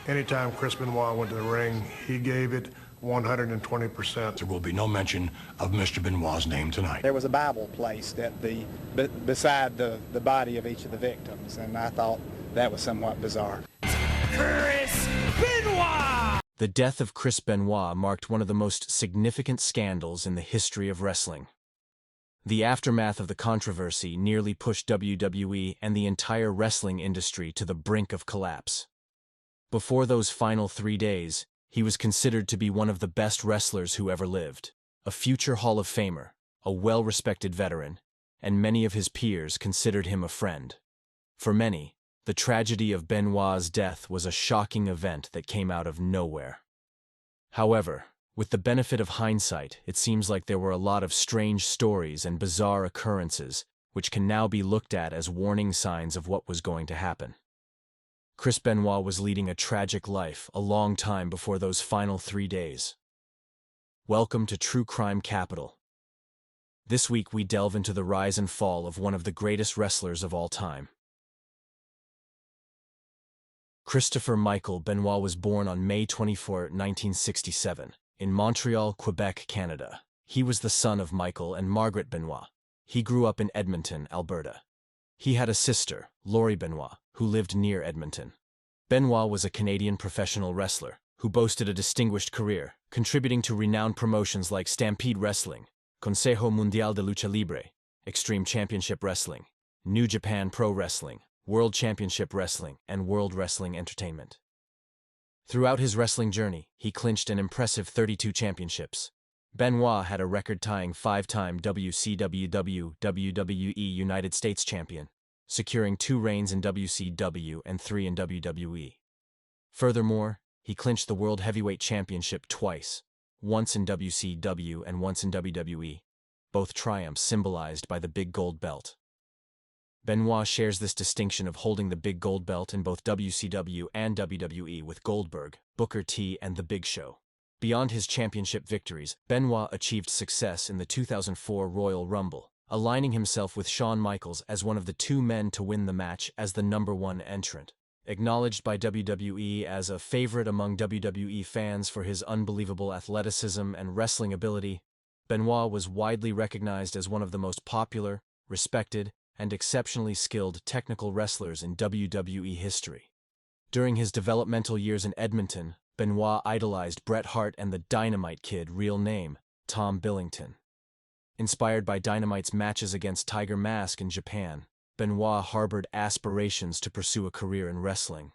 Anytime Chris Benoit went to the ring, he gave it 120%. There will be no mention of Mr. Benoit's name tonight. There was a Bible placed at beside the body of each of the victims, and I thought that was somewhat bizarre. Chris Benoit! The death of Chris Benoit marked one of the most significant scandals in the history of wrestling. The aftermath of the controversy nearly pushed WWE and the entire wrestling industry to the brink of collapse. Before those final 3 days, he was considered to be one of the best wrestlers who ever lived, a future Hall of Famer, a well-respected veteran, and many of his peers considered him a friend. For many, the tragedy of Benoit's death was a shocking event that came out of nowhere. However, with the benefit of hindsight, it seems like there were a lot of strange stories and bizarre occurrences, which can now be looked at as warning signs of what was going to happen. Chris Benoit was leading a tragic life a long time before those final 3 days. Welcome to True Crime Capital. This week we delve into the rise and fall of one of the greatest wrestlers of all time. Christopher Michael Benoit was born on May 24, 1967, in Montreal, Quebec, Canada. He was the son of Michael and Margaret Benoit. He grew up in Edmonton, Alberta. He had a sister, Laurie Benoit, who lived near Edmonton. Benoit was a Canadian professional wrestler who boasted a distinguished career, contributing to renowned promotions like Stampede Wrestling, Consejo Mundial de Lucha Libre, Extreme Championship Wrestling, New Japan Pro Wrestling, World Championship Wrestling, and World Wrestling Entertainment. Throughout his wrestling journey, he clinched an impressive 32 championships. Benoit had a record-tying 5-time WCW WWE United States champion, securing 2 reigns in WCW and 3 in WWE. Furthermore, he clinched the World Heavyweight Championship twice, once in WCW and once in WWE, both triumphs symbolized by the big gold belt. Benoit shares this distinction of holding the big gold belt in both WCW and WWE with Goldberg, Booker T, and The Big Show. Beyond his championship victories, Benoit achieved success in the 2004 Royal Rumble, aligning himself with Shawn Michaels as one of the 2 men to win the match as the #1 entrant. Acknowledged by WWE as a favorite among WWE fans for his unbelievable athleticism and wrestling ability, Benoit was widely recognized as one of the most popular, respected, and exceptionally skilled technical wrestlers in WWE history. During his developmental years in Edmonton, Benoit idolized Bret Hart and the Dynamite Kid, real name, Tom Billington. Inspired by Dynamite's matches against Tiger Mask in Japan, Benoit harbored aspirations to pursue a career in wrestling.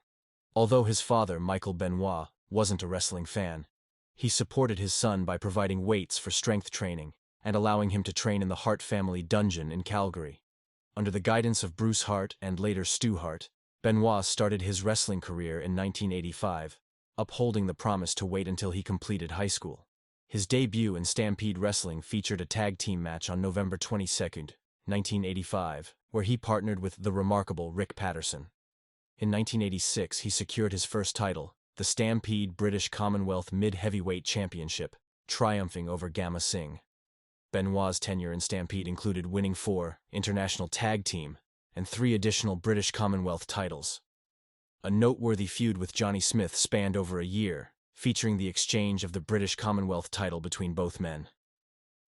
Although his father, Michael Benoit, wasn't a wrestling fan, he supported his son by providing weights for strength training and allowing him to train in the Hart family dungeon in Calgary. Under the guidance of Bruce Hart and later Stu Hart, Benoit started his wrestling career in 1985, upholding the promise to wait until he completed high school. His debut in Stampede Wrestling featured a tag team match on November 22, 1985, where he partnered with the remarkable Rick Patterson. In 1986, he secured his first title, the Stampede British Commonwealth Mid-Heavyweight Championship, triumphing over Gamma Singh. Benoit's tenure in Stampede included winning 4 International Tag Team and 3 additional British Commonwealth titles. A noteworthy feud with Johnny Smith spanned over a year, featuring the exchange of the British Commonwealth title between both men.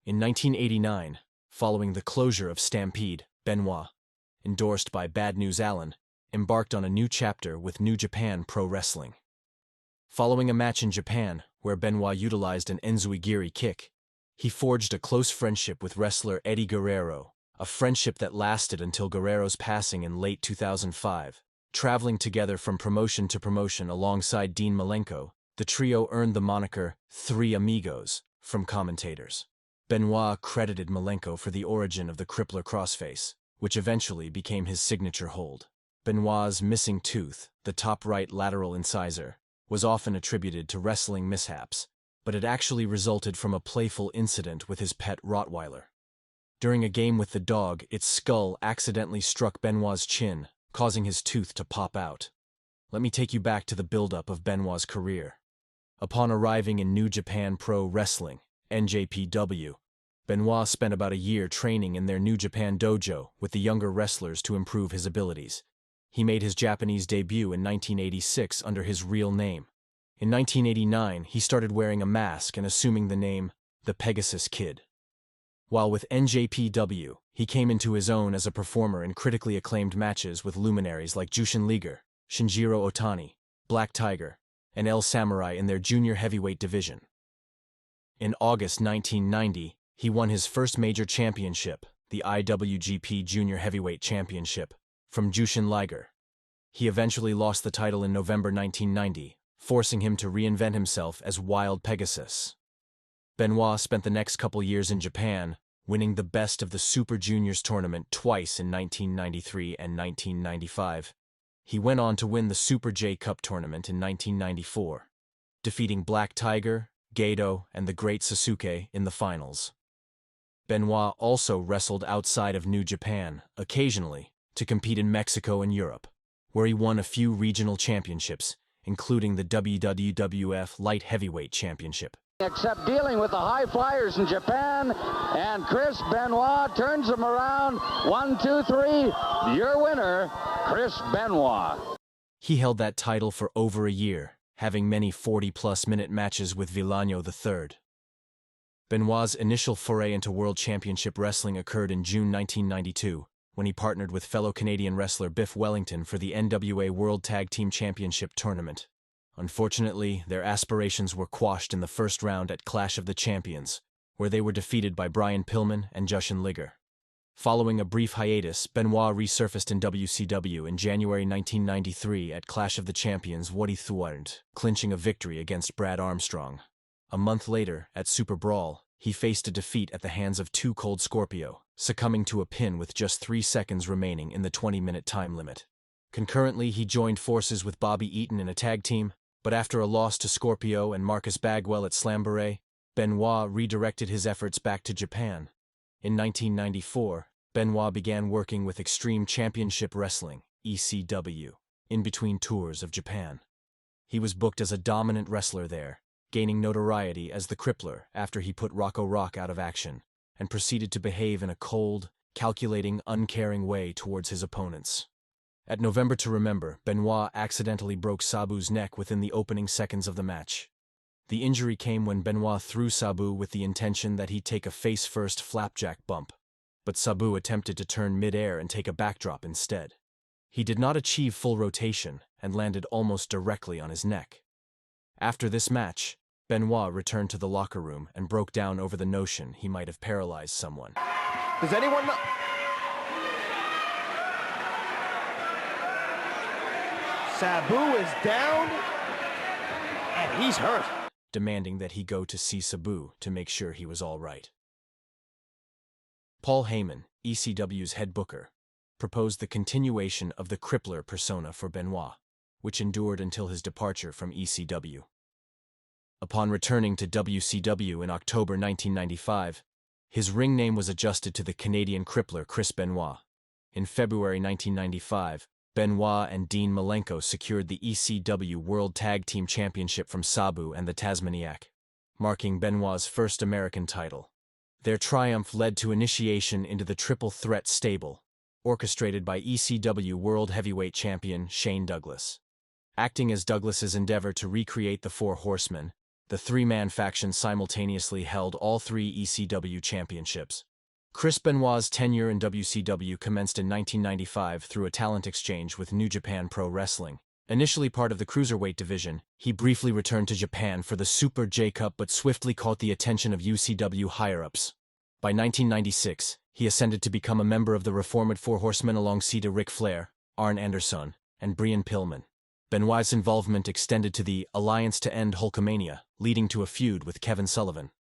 In 1989, following the closure of Stampede, Benoit, endorsed by Bad News Allen, embarked on a new chapter with New Japan Pro Wrestling. Following a match in Japan, where Benoit utilized an enzui-giri kick, he forged a close friendship with wrestler Eddie Guerrero, a friendship that lasted until Guerrero's passing in late 2005. Traveling together from promotion to promotion alongside Dean Malenko, the trio earned the moniker Three Amigos from commentators. Benoit credited Malenko for the origin of the crippler crossface, which eventually became his signature hold. Benoit's missing tooth, the top right lateral incisor, was often attributed to wrestling mishaps, but it actually resulted from a playful incident with his pet Rottweiler. During a game with the dog, its skull accidentally struck Benoit's chin, causing his tooth to pop out. Let me take you back to the buildup of Benoit's career. Upon arriving in New Japan Pro Wrestling, NJPW, Benoit spent about a year training in their New Japan dojo with the younger wrestlers to improve his abilities. He made his Japanese debut in 1986 under his real name. In 1989, he started wearing a mask and assuming the name the Pegasus Kid. While with NJPW, he came into his own as a performer in critically acclaimed matches with luminaries like Jushin Liger, Shinjiro Otani, Black Tiger, and El Samurai in their junior heavyweight division. In August 1990, he won his first major championship, the IWGP Junior Heavyweight Championship, from Jushin Liger. He eventually lost the title in November 1990, forcing him to reinvent himself as Wild Pegasus. Benoit spent the next couple years in Japan, winning the Best of the Super Juniors tournament twice in 1993 and 1995. He went on to win the Super J Cup tournament in 1994, defeating Black Tiger, Gedo, and the Great Sasuke in the finals. Benoit also wrestled outside of New Japan, occasionally, to compete in Mexico and Europe, where he won a few regional championships, including the WWF Light Heavyweight Championship. Except dealing with the high flyers in Japan, and Chris Benoit turns them around. 1, 2, 3, your winner, Chris Benoit. He held that title for over a year, having many 40-plus minute matches with Villano III. Benoit's initial foray into World Championship Wrestling occurred in June 1992, when he partnered with fellow Canadian wrestler Biff Wellington for the NWA World Tag Team Championship Tournament. Unfortunately, their aspirations were quashed in the first round at Clash of the Champions, where they were defeated by Brian Pillman and Jushin Liger. Following a brief hiatus, Benoit resurfaced in WCW in January 1993 at Clash of the Champions Wadithward, clinching a victory against Brad Armstrong. A month later, at Super Brawl, he faced a defeat at the hands of Too Cold Scorpio, succumbing to a pin with just 3 seconds remaining in the 20-minute time limit. Concurrently, he joined forces with Bobby Eaton in a tag team, but after a loss to Scorpio and Marcus Bagwell at Slamboree, Benoit redirected his efforts back to Japan. In 1994, Benoit began working with Extreme Championship Wrestling, ECW, in between tours of Japan. He was booked as a dominant wrestler there, gaining notoriety as the Crippler after he put Rocco Rock out of action, and proceeded to behave in a cold, calculating, uncaring way towards his opponents. At November to Remember, Benoit accidentally broke Sabu's neck within the opening seconds of the match. The injury came when Benoit threw Sabu with the intention that he'd take a face-first flapjack bump, but Sabu attempted to turn mid-air and take a backdrop instead. He did not achieve full rotation and landed almost directly on his neck. After this match, Benoit returned to the locker room and broke down over the notion he might have paralyzed someone. Does anyone know? Sabu is down, and he's hurt. Demanding that he go to see Sabu to make sure he was all right. Paul Heyman, ECW's head booker, proposed the continuation of the Crippler persona for Benoit, which endured until his departure from ECW. Upon returning to WCW in October 1995, his ring name was adjusted to the Canadian Crippler Chris Benoit. In February 1995, Benoit and Dean Malenko secured the ECW World Tag Team Championship from Sabu and the Tasmaniac, marking Benoit's first American title. Their triumph led to initiation into the Triple Threat stable, orchestrated by ECW World Heavyweight Champion Shane Douglas. Acting as Douglas's endeavor to recreate the Four Horsemen, the three-man faction simultaneously held all 3 ECW championships. Chris Benoit's tenure in WCW commenced in 1995 through a talent exchange with New Japan Pro Wrestling. Initially part of the Cruiserweight division, he briefly returned to Japan for the Super J Cup but swiftly caught the attention of UCW higher-ups. By 1996, he ascended to become a member of the reformed Four Horsemen alongside Ric Flair, Arn Anderson, and Brian Pillman. Benoit's involvement extended to the Alliance to End Hulkamania, leading to a feud with Kevin Sullivan.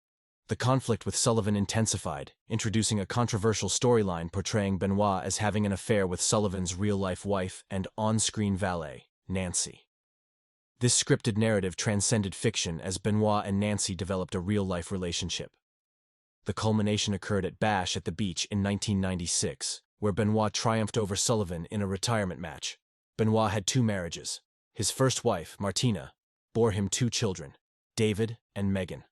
The conflict with Sullivan intensified, introducing a controversial storyline portraying Benoit as having an affair with Sullivan's real-life wife and on-screen valet, Nancy. This scripted narrative transcended fiction as Benoit and Nancy developed a real-life relationship. The culmination occurred at Bash at the Beach in 1996, where Benoit triumphed over Sullivan in a retirement match. Benoit had 2 marriages. His first wife, Martina, bore him 2 children, David and Megan.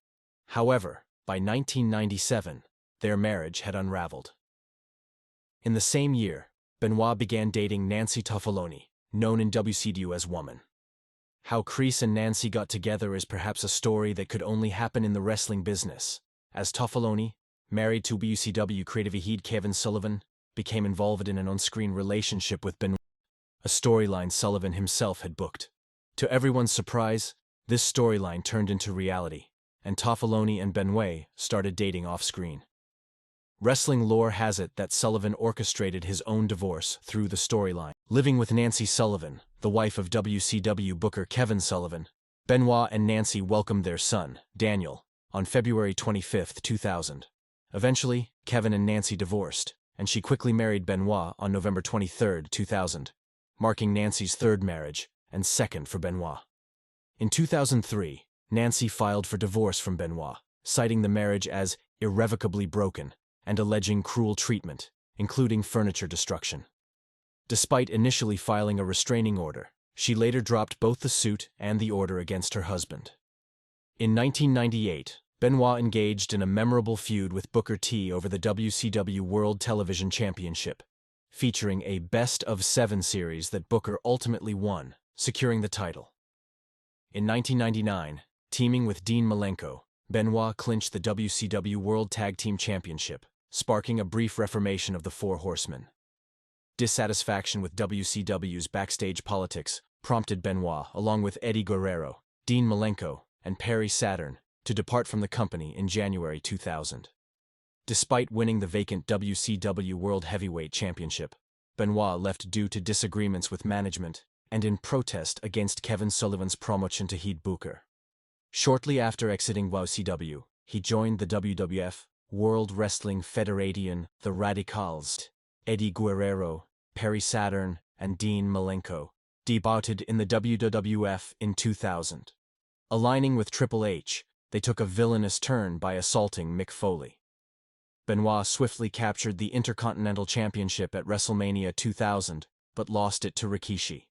However, by 1997, their marriage had unraveled. In the same year, Benoit began dating Nancy Toffoloni, known in WCW as Woman. How Chris and Nancy got together is perhaps a story that could only happen in the wrestling business, as Toffoloni, married to WCW creative head Kevin Sullivan, became involved in an on-screen relationship with Benoit, a storyline Sullivan himself had booked. To everyone's surprise, this storyline turned into reality, and Toffoloni and Benoit started dating off-screen. Wrestling lore has it that Sullivan orchestrated his own divorce through the storyline. Living with Nancy Sullivan, the wife of WCW booker Kevin Sullivan, Benoit and Nancy welcomed their son, Daniel, on February 25, 2000. Eventually, Kevin and Nancy divorced, and she quickly married Benoit on November 23, 2000, marking Nancy's third marriage and second for Benoit. In 2003, Nancy filed for divorce from Benoit, citing the marriage as irrevocably broken and alleging cruel treatment, including furniture destruction. Despite initially filing a restraining order, she later dropped both the suit and the order against her husband. In 1998, Benoit engaged in a memorable feud with Booker T over the WCW World Television Championship, featuring a best-of-7 series that Booker ultimately won, securing the title. In 1999, teaming with Dean Malenko, Benoit clinched the WCW World Tag Team Championship, sparking a brief reformation of the Four Horsemen. Dissatisfaction with WCW's backstage politics prompted Benoit, along with Eddie Guerrero, Dean Malenko, and Perry Saturn, to depart from the company in January 2000. Despite winning the vacant WCW World Heavyweight Championship, Benoit left due to disagreements with management and in protest against Kevin Sullivan's promotion to head booker. Shortly after exiting WCW, he joined the WWF, World Wrestling Federation, the Radicals. Eddie Guerrero, Perry Saturn, and Dean Malenko debuted in the WWF in 2000. Aligning with Triple H, they took a villainous turn by assaulting Mick Foley. Benoit swiftly captured the Intercontinental Championship at WrestleMania 2000, but lost it to Rikishi.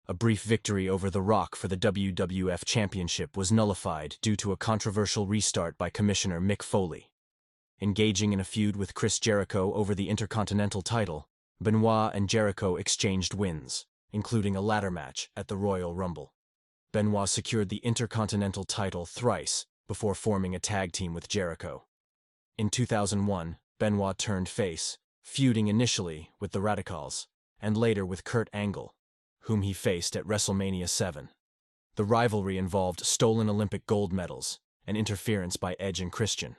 A brief victory over The Rock for the WWF Championship was nullified due to a controversial restart by Commissioner Mick Foley. Engaging in a feud with Chris Jericho over the Intercontinental title, Benoit and Jericho exchanged wins, including a ladder match at the Royal Rumble. Benoit secured the Intercontinental title thrice before forming a tag team with Jericho. In 2001, Benoit turned face, feuding initially with the Radicals, and later with Kurt Angle, whom he faced at WrestleMania 7. The rivalry involved stolen Olympic gold medals and interference by Edge and Christian.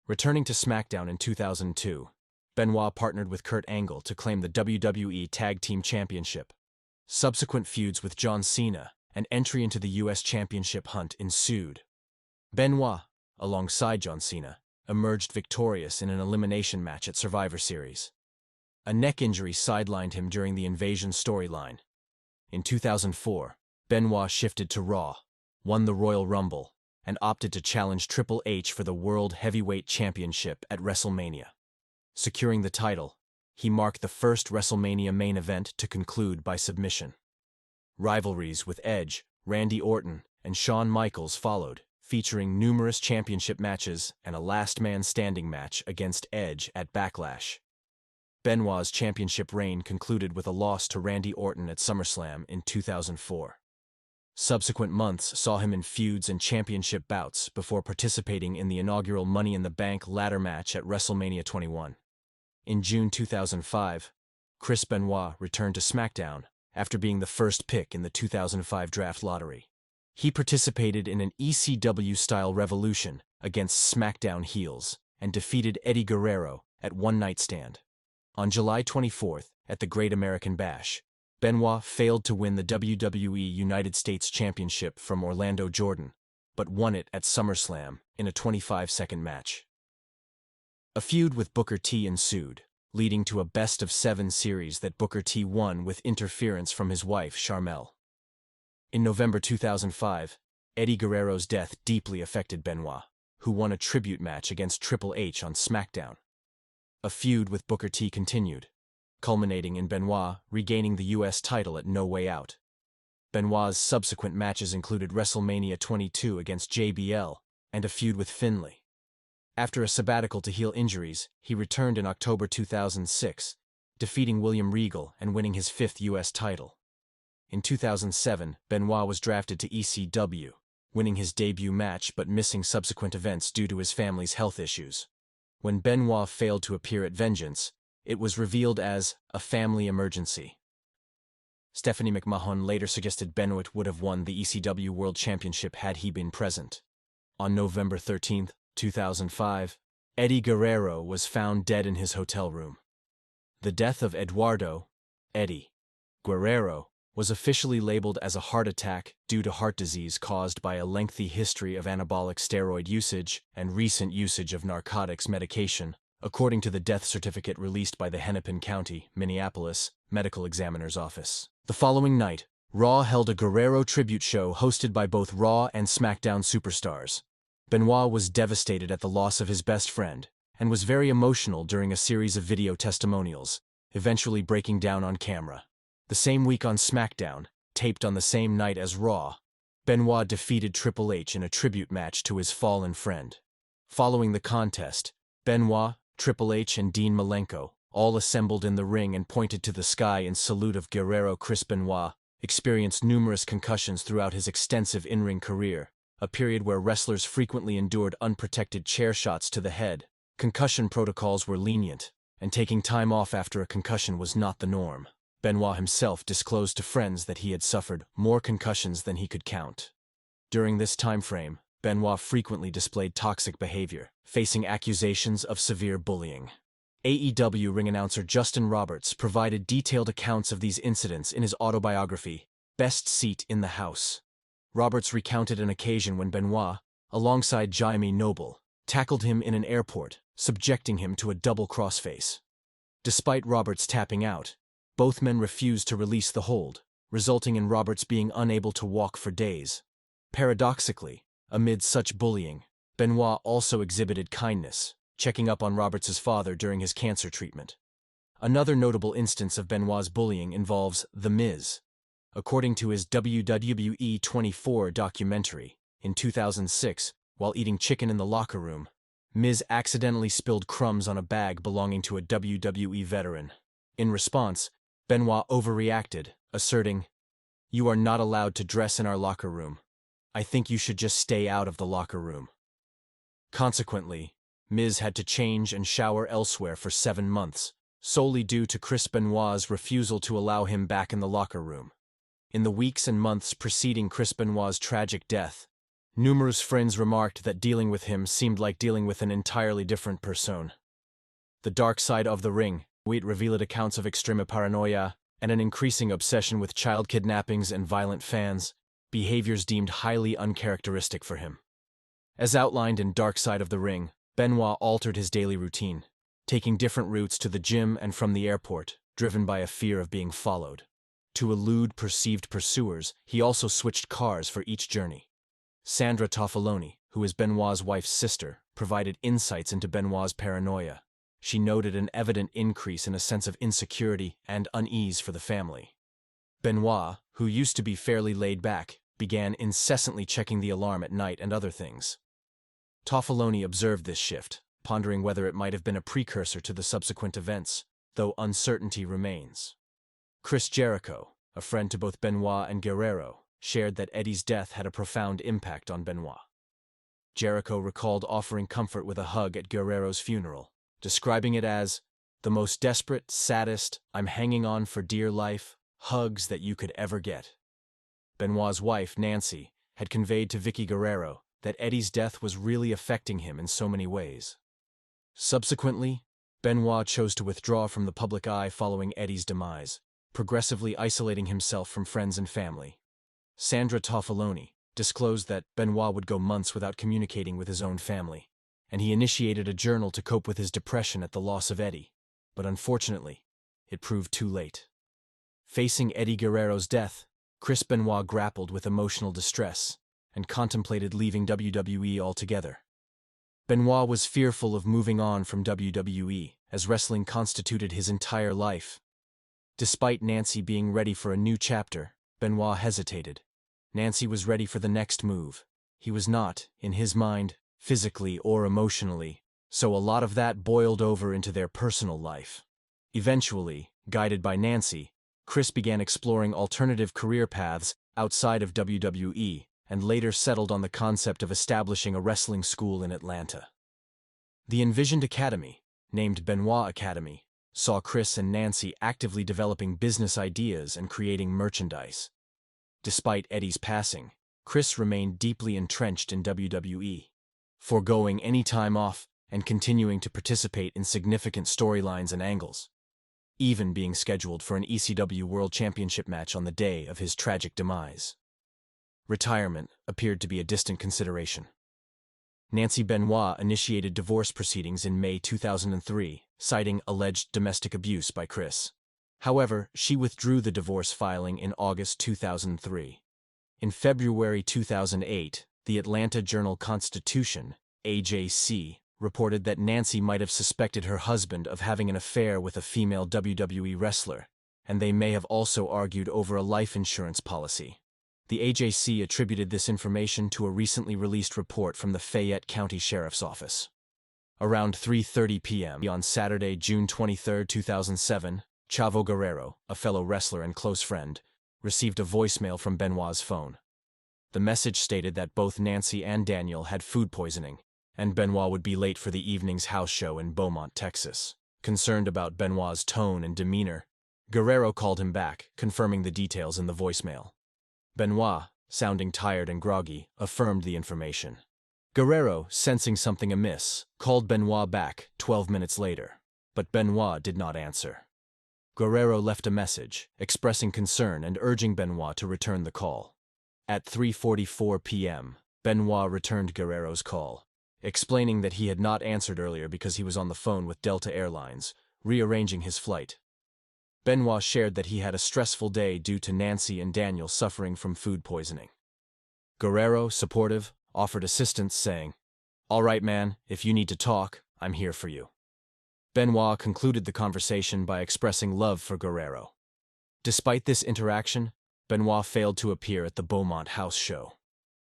Returning to SmackDown in 2002, Benoit partnered with Kurt Angle to claim the WWE Tag Team Championship. Subsequent feuds with John Cena and entry into the U.S. Championship hunt ensued. Benoit, alongside John Cena, emerged victorious in an elimination match at Survivor Series. A neck injury sidelined him during the Invasion storyline. In 2004, Benoit shifted to Raw, won the Royal Rumble, and opted to challenge Triple H for the World Heavyweight Championship at WrestleMania. Securing the title, he marked the first WrestleMania main event to conclude by submission. Rivalries with Edge, Randy Orton, and Shawn Michaels followed, featuring numerous championship matches and a last man standing match against Edge at Backlash. Benoit's championship reign concluded with a loss to Randy Orton at SummerSlam in 2004. Subsequent months saw him in feuds and championship bouts before participating in the inaugural Money in the Bank ladder match at WrestleMania 21. In June 2005, Chris Benoit returned to SmackDown after being the first pick in the 2005 draft lottery. He participated in an ECW-style revolution against SmackDown heels and defeated Eddie Guerrero at One Night Stand. On July 24th, at the Great American Bash, Benoit failed to win the WWE United States Championship from Orlando Jordan, but won it at SummerSlam in a 25-second match. A feud with Booker T ensued, leading to a best-of-7 series that Booker T won with interference from his wife, Sharmell. In November 2005, Eddie Guerrero's death deeply affected Benoit, who won a tribute match against Triple H on SmackDown. A feud with Booker T continued, culminating in Benoit regaining the U.S. title at No Way Out. Benoit's subsequent matches included WrestleMania 22 against JBL and a feud with Finlay. After a sabbatical to heal injuries, he returned in October 2006, defeating William Regal and winning his 5th U.S. title. In 2007, Benoit was drafted to ECW, winning his debut match but missing subsequent events due to his family's health issues. When Benoit failed to appear at Vengeance, it was revealed as a family emergency. Stephanie McMahon later suggested Benoit would have won the ECW World Championship had he been present. On November 13, 2005, Eddie Guerrero was found dead in his hotel room. The death of Eduardo, Eddie, Guerrero was officially labeled as a heart attack due to heart disease caused by a lengthy history of anabolic steroid usage and recent usage of narcotics medication, according to the death certificate released by the Hennepin County, Minneapolis, Medical Examiner's Office. The following night, Raw held a Guerrero tribute show hosted by both Raw and SmackDown superstars. Benoit was devastated at the loss of his best friend and was very emotional during a series of video testimonials, eventually breaking down on camera. The same week on SmackDown, taped on the same night as Raw, Benoit defeated Triple H in a tribute match to his fallen friend. Following the contest, Benoit, Triple H, and Dean Malenko all assembled in the ring and pointed to the sky in salute of Guerrero. Chris Benoit experienced numerous concussions throughout his extensive in-ring career, a period where wrestlers frequently endured unprotected chair shots to the head. Concussion protocols were lenient, and taking time off after a concussion was not the norm. Benoit himself disclosed to friends that he had suffered more concussions than he could count. During this time frame, Benoit frequently displayed toxic behavior, facing accusations of severe bullying. AEW ring announcer Justin Roberts provided detailed accounts of these incidents in his autobiography, Best Seat in the House. Roberts recounted an occasion when Benoit, alongside Jaime Noble, tackled him in an airport, subjecting him to a double crossface. Despite Roberts tapping out, both men refused to release the hold, resulting in Roberts being unable to walk for days. Paradoxically, amid such bullying, Benoit also exhibited kindness, checking up on Roberts' father during his cancer treatment. Another notable instance of Benoit's bullying involves The Miz. According to his WWE 24 documentary, in 2006, while eating chicken in the locker room, Miz accidentally spilled crumbs on a bag belonging to a WWE veteran. In response, Benoit overreacted, asserting, "You are not allowed to dress in our locker room. I think you should just stay out of the locker room." Consequently, Miz had to change and shower elsewhere for 7 months, solely due to Chris Benoit's refusal to allow him back in the locker room. In the weeks and months preceding Chris Benoit's tragic death, numerous friends remarked that dealing with him seemed like dealing with an entirely different person. The dark side of the ring, it revealed accounts of extreme paranoia and an increasing obsession with child kidnappings and violent fans, behaviors deemed highly uncharacteristic for him. As outlined in Dark Side of the Ring, Benoit altered his daily routine, taking different routes to the gym and from the airport, driven by a fear of being followed. To elude perceived pursuers, he also switched cars for each journey. Sandra Toffaloni, who is Benoit's wife's sister, provided insights into Benoit's paranoia. She noted an evident increase in a sense of insecurity and unease for the family. Benoit, who used to be fairly laid back, began incessantly checking the alarm at night and other things. Toffaloni observed this shift, pondering whether it might have been a precursor to the subsequent events, though uncertainty remains. Chris Jericho, a friend to both Benoit and Guerrero, shared that Eddie's death had a profound impact on Benoit. Jericho recalled offering comfort with a hug at Guerrero's funeral, describing it as the most desperate, saddest, I'm hanging on for dear life, hugs that you could ever get. Benoit's wife, Nancy, had conveyed to Vicky Guerrero that Eddie's death was really affecting him in so many ways. Subsequently, Benoit chose to withdraw from the public eye following Eddie's demise, progressively isolating himself from friends and family. Sandra Toffaloni disclosed that Benoit would go months without communicating with his own family, and he initiated a journal to cope with his depression at the loss of Eddie, but unfortunately, it proved too late. Facing Eddie Guerrero's death, Chris Benoit grappled with emotional distress and contemplated leaving WWE altogether. Benoit was fearful of moving on from WWE, as wrestling constituted his entire life. Despite Nancy being ready for a new chapter, Benoit hesitated. Nancy was ready for the next move. He was not, in his mind, physically or emotionally, so a lot of that boiled over into their personal life. Eventually, Guided by Nancy, Chris began exploring alternative career paths outside of WWE and later settled on the concept of establishing a wrestling school in Atlanta. The envisioned academy, named Benoit Academy, saw Chris and Nancy actively developing business ideas and creating merchandise. Despite Eddie's passing, Chris remained deeply entrenched in WWE, foregoing any time off and continuing to participate in significant storylines and angles, even being scheduled for an ECW World Championship match on the day of his tragic demise. Retirement appeared to be a distant consideration. Nancy Benoit initiated divorce proceedings in May 2003, citing alleged domestic abuse by Chris. However, she withdrew the divorce filing in August 2003. In February 2008, the Atlanta Journal-Constitution, AJC, reported that Nancy might have suspected her husband of having an affair with a female WWE wrestler, and they may have also argued over a life insurance policy. The AJC attributed this information to a recently released report from the Fayette County Sheriff's Office. Around 3:30 p.m. on Saturday, June 23, 2007, Chavo Guerrero, a fellow wrestler and close friend, received a voicemail from Benoit's phone. The message stated that both Nancy and Daniel had food poisoning, and Benoit would be late for the evening's house show in Beaumont, Texas. Concerned about Benoit's tone and demeanor, Guerrero called him back, confirming the details in the voicemail. Benoit, sounding tired and groggy, affirmed the information. Guerrero, sensing something amiss, called Benoit back 12 minutes later, but Benoit did not answer. Guerrero left a message, expressing concern and urging Benoit to return the call. At 3:44 p.m., Benoit returned Guerrero's call, explaining that he had not answered earlier because he was on the phone with Delta Airlines, rearranging his flight. Benoit shared that he had a stressful day due to Nancy and Daniel suffering from food poisoning. Guerrero, supportive, offered assistance, saying, "All right, man, if you need to talk, I'm here for you." Benoit concluded the conversation by expressing love for Guerrero. Despite this interaction, Benoit failed to appear at the Beaumont house show.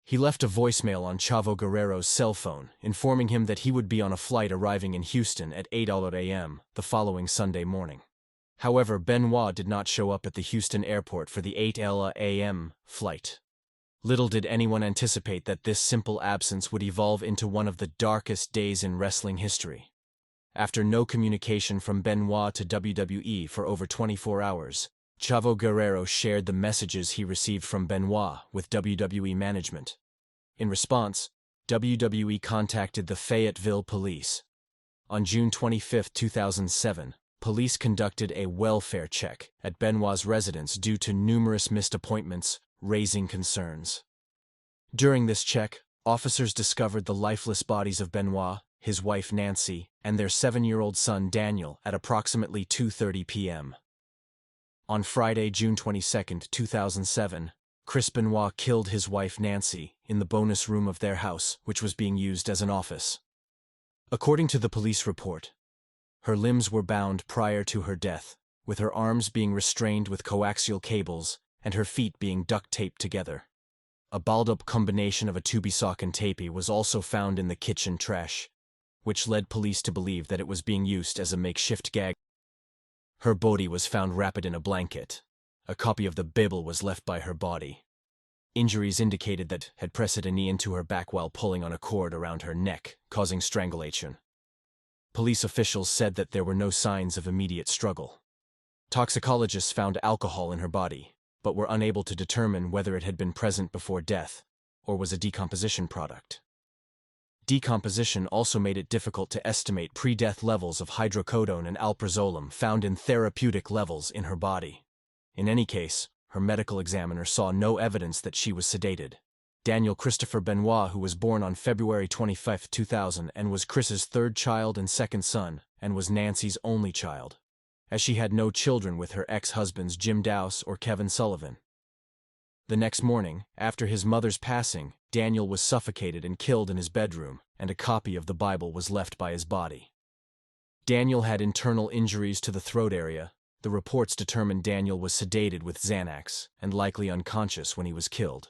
He left a voicemail on Chavo Guerrero's cell phone, informing him that he would be on a flight arriving in Houston at 8 a.m. the following Sunday morning. However, Benoit did not show up at the Houston airport for the 8 a.m. flight. Little did anyone anticipate that this simple absence would evolve into one of the darkest days in wrestling history. After no communication from Benoit to WWE for over 24 hours, Chavo Guerrero shared the messages he received from Benoit with WWE management. In response, WWE contacted the Fayetteville police. On June 25, 2007, police conducted a welfare check at Benoit's residence due to numerous missed appointments, raising concerns. During this check, officers discovered the lifeless bodies of Benoit, his wife Nancy, and their 7-year-old son Daniel at approximately 2:30 p.m. On Friday, June 22, 2007, Chris Benoit killed his wife Nancy in the bonus room of their house, which was being used as an office. According to the police report, her limbs were bound prior to her death, with her arms being restrained with coaxial cables and her feet being duct-taped together. A balled-up combination of a tubby sock and tapey was also found in the kitchen trash, which led police to believe that it was being used as a makeshift gag. Her body was found wrapped in a blanket. A copy of the Bible was left by her body. Injuries indicated that had pressed a knee into her back while pulling on a cord around her neck, causing strangulation. Police officials said that there were no signs of immediate struggle. Toxicologists found alcohol in her body, but were unable to determine whether it had been present before death or was a decomposition product. Decomposition also made it difficult to estimate pre-death levels of hydrocodone and alprazolam found in therapeutic levels in her body. In any case, her medical examiner saw no evidence that she was sedated. Daniel Christopher Benoit, who was born on February 25, 2000, and was Chris's third child and second son, and was Nancy's only child, as she had no children with her ex-husbands Jim Dowse or Kevin Sullivan. The next morning, after his mother's passing, Daniel was suffocated and killed in his bedroom, and a copy of the Bible was left by his body. Daniel had internal injuries to the throat area. The reports determined Daniel was sedated with Xanax and likely unconscious when he was killed.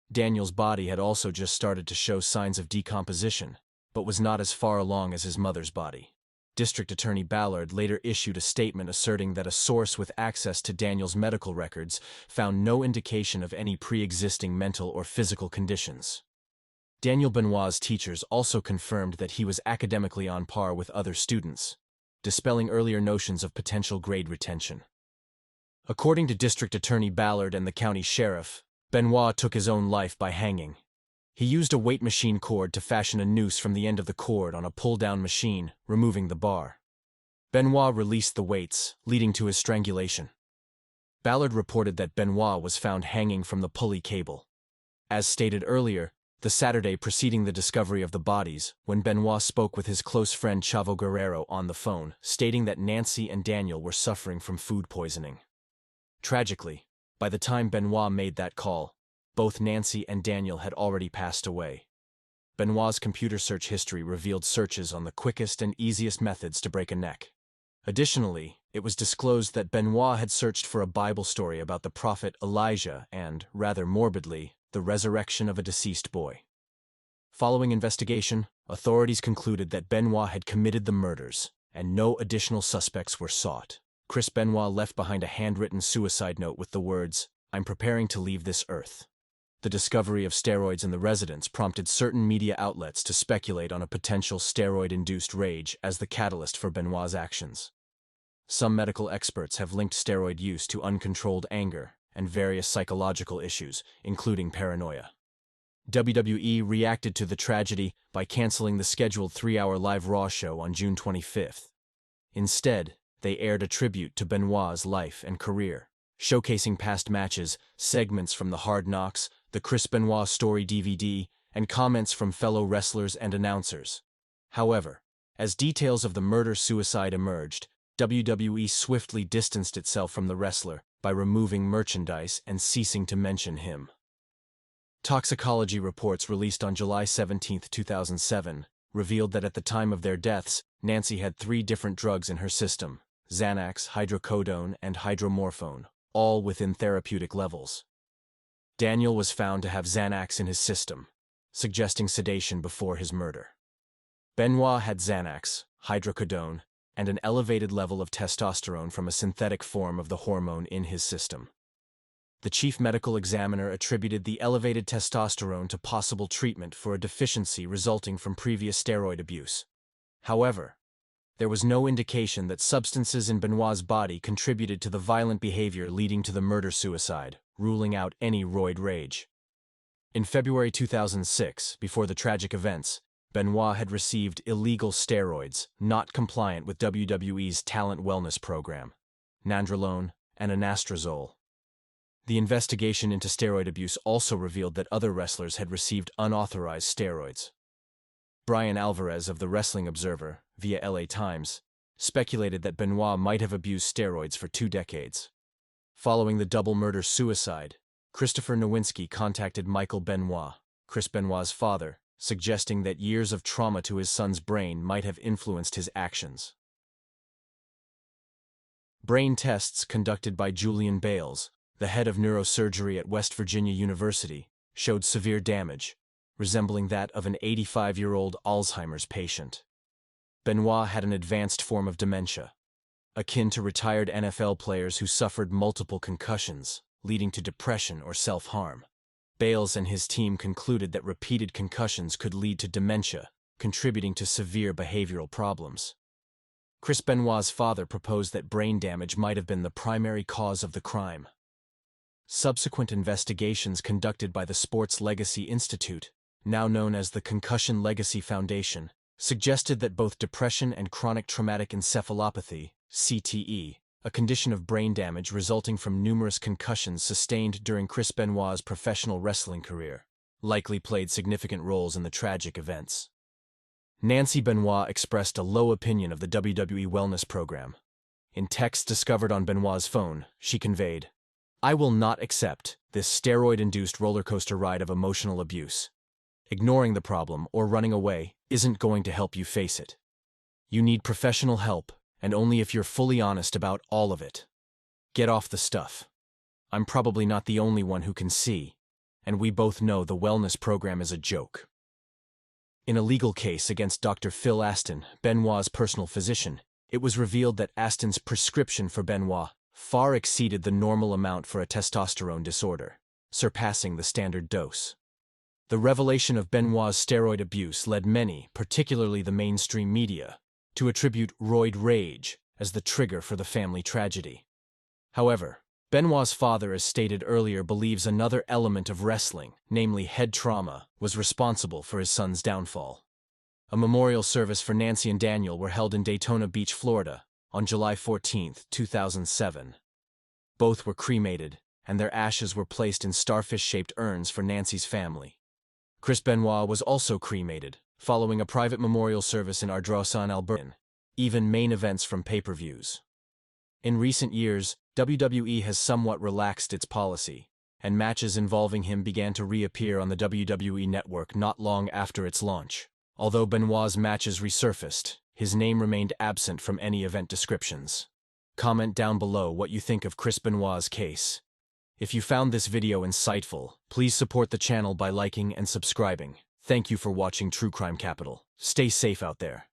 Daniel's body had also just started to show signs of decomposition, but was not as far along as his mother's body. District Attorney Ballard later issued a statement asserting that a source with access to Daniel's medical records found no indication of any pre-existing mental or physical conditions. Daniel Benoit's teachers also confirmed that he was academically on par with other students, dispelling earlier notions of potential grade retention. According to District Attorney Ballard and the county sheriff, Benoit took his own life by hanging. He used a weight machine cord to fashion a noose from the end of the cord on a pull-down machine, removing the bar. Benoit released the weights, leading to his strangulation. Ballard reported that Benoit was found hanging from the pulley cable. As stated earlier, the Saturday preceding the discovery of the bodies, when Benoit spoke with his close friend Chavo Guerrero on the phone, stating that Nancy and Daniel were suffering from food poisoning. Tragically, by the time Benoit made that call, both Nancy and Daniel had already passed away. Benoit's computer search history revealed searches on the quickest and easiest methods to break a neck. Additionally, it was disclosed that Benoit had searched for a Bible story about the prophet Elijah and, rather morbidly, the resurrection of a deceased boy. Following investigation, authorities concluded that Benoit had committed the murders, and no additional suspects were sought. Chris Benoit left behind a handwritten suicide note with the words, "I'm preparing to leave this earth." The discovery of steroids in the residence prompted certain media outlets to speculate on a potential steroid-induced rage as the catalyst for Benoit's actions. Some medical experts have linked steroid use to uncontrolled anger and various psychological issues, including paranoia. WWE reacted to the tragedy by canceling the scheduled 3-hour live Raw show on June 25th. Instead, they aired a tribute to Benoit's life and career, showcasing past matches, segments from the Hard Knocks, the Chris Benoit Story DVD, and comments from fellow wrestlers and announcers. However, as details of the murder-suicide emerged, WWE swiftly distanced itself from the wrestler by removing merchandise and ceasing to mention him. Toxicology reports released on July 17, 2007, revealed that at the time of their deaths, Nancy had 3 different drugs in her system: Xanax, hydrocodone, and hydromorphone, all within therapeutic levels. Daniel was found to have Xanax in his system, suggesting sedation before his murder. Benoit had Xanax, hydrocodone, and an elevated level of testosterone from a synthetic form of the hormone in his system. The chief medical examiner attributed the elevated testosterone to possible treatment for a deficiency resulting from previous steroid abuse. However, there was no indication that substances in Benoit's body contributed to the violent behavior leading to the murder-suicide, ruling out any roid rage. In February 2006, before the tragic events, Benoit had received illegal steroids, not compliant with WWE's talent wellness program, nandrolone and anastrozole. The investigation into steroid abuse also revealed that other wrestlers had received unauthorized steroids. Brian Alvarez of the Wrestling Observer, via LA Times, speculated that Benoit might have abused steroids for 2 decades. Following the double murder-suicide, Christopher Nowinski contacted Michael Benoit, Chris Benoit's father, suggesting that years of trauma to his son's brain might have influenced his actions. Brain tests conducted by Julian Bales, the head of neurosurgery at West Virginia University, showed severe damage, resembling that of an 85-year-old Alzheimer's patient. Benoit had an advanced form of dementia, akin to retired NFL players who suffered multiple concussions, leading to depression or self-harm. Bales and his team concluded that repeated concussions could lead to dementia, contributing to severe behavioral problems. Chris Benoit's father proposed that brain damage might have been the primary cause of the crime. Subsequent investigations conducted by the Sports Legacy Institute, now known as the Concussion Legacy Foundation, suggested that both depression and chronic traumatic encephalopathy, CTE, a condition of brain damage resulting from numerous concussions sustained during Chris Benoit's professional wrestling career, likely played significant roles in the tragic events. Nancy Benoit expressed a low opinion of the WWE wellness program. In text discovered on Benoit's phone, she conveyed, "I will not accept this steroid-induced roller coaster ride of emotional abuse. Ignoring the problem or running away isn't going to help you face it. You need professional help, and only if you're fully honest about all of it. Get off the stuff. I'm probably not the only one who can see, and we both know the wellness program is a joke." In a legal case against Dr. Phil Aston, Benoit's personal physician, it was revealed that Aston's prescription for Benoit far exceeded the normal amount for a testosterone disorder, surpassing the standard dose. The revelation of Benoit's steroid abuse led many, particularly the mainstream media, to attribute roid rage as the trigger for the family tragedy. However, Benoit's father, as stated earlier, believes another element of wrestling, namely head trauma, was responsible for his son's downfall. A memorial service for Nancy and Daniel were held in Daytona Beach, Florida, on July 14, 2007. Both were cremated, and their ashes were placed in starfish-shaped urns for Nancy's family. Chris Benoit was also cremated, following a private memorial service in Ardrossan, Alberta. Even main events from pay-per-views. In recent years, WWE has somewhat relaxed its policy, and matches involving him began to reappear on the WWE network not long after its launch. Although Benoit's matches resurfaced, his name remained absent from any event descriptions. Comment down below what you think of Chris Benoit's case. If you found this video insightful, please support the channel by liking and subscribing. Thank you for watching True Crime Capital. Stay safe out there.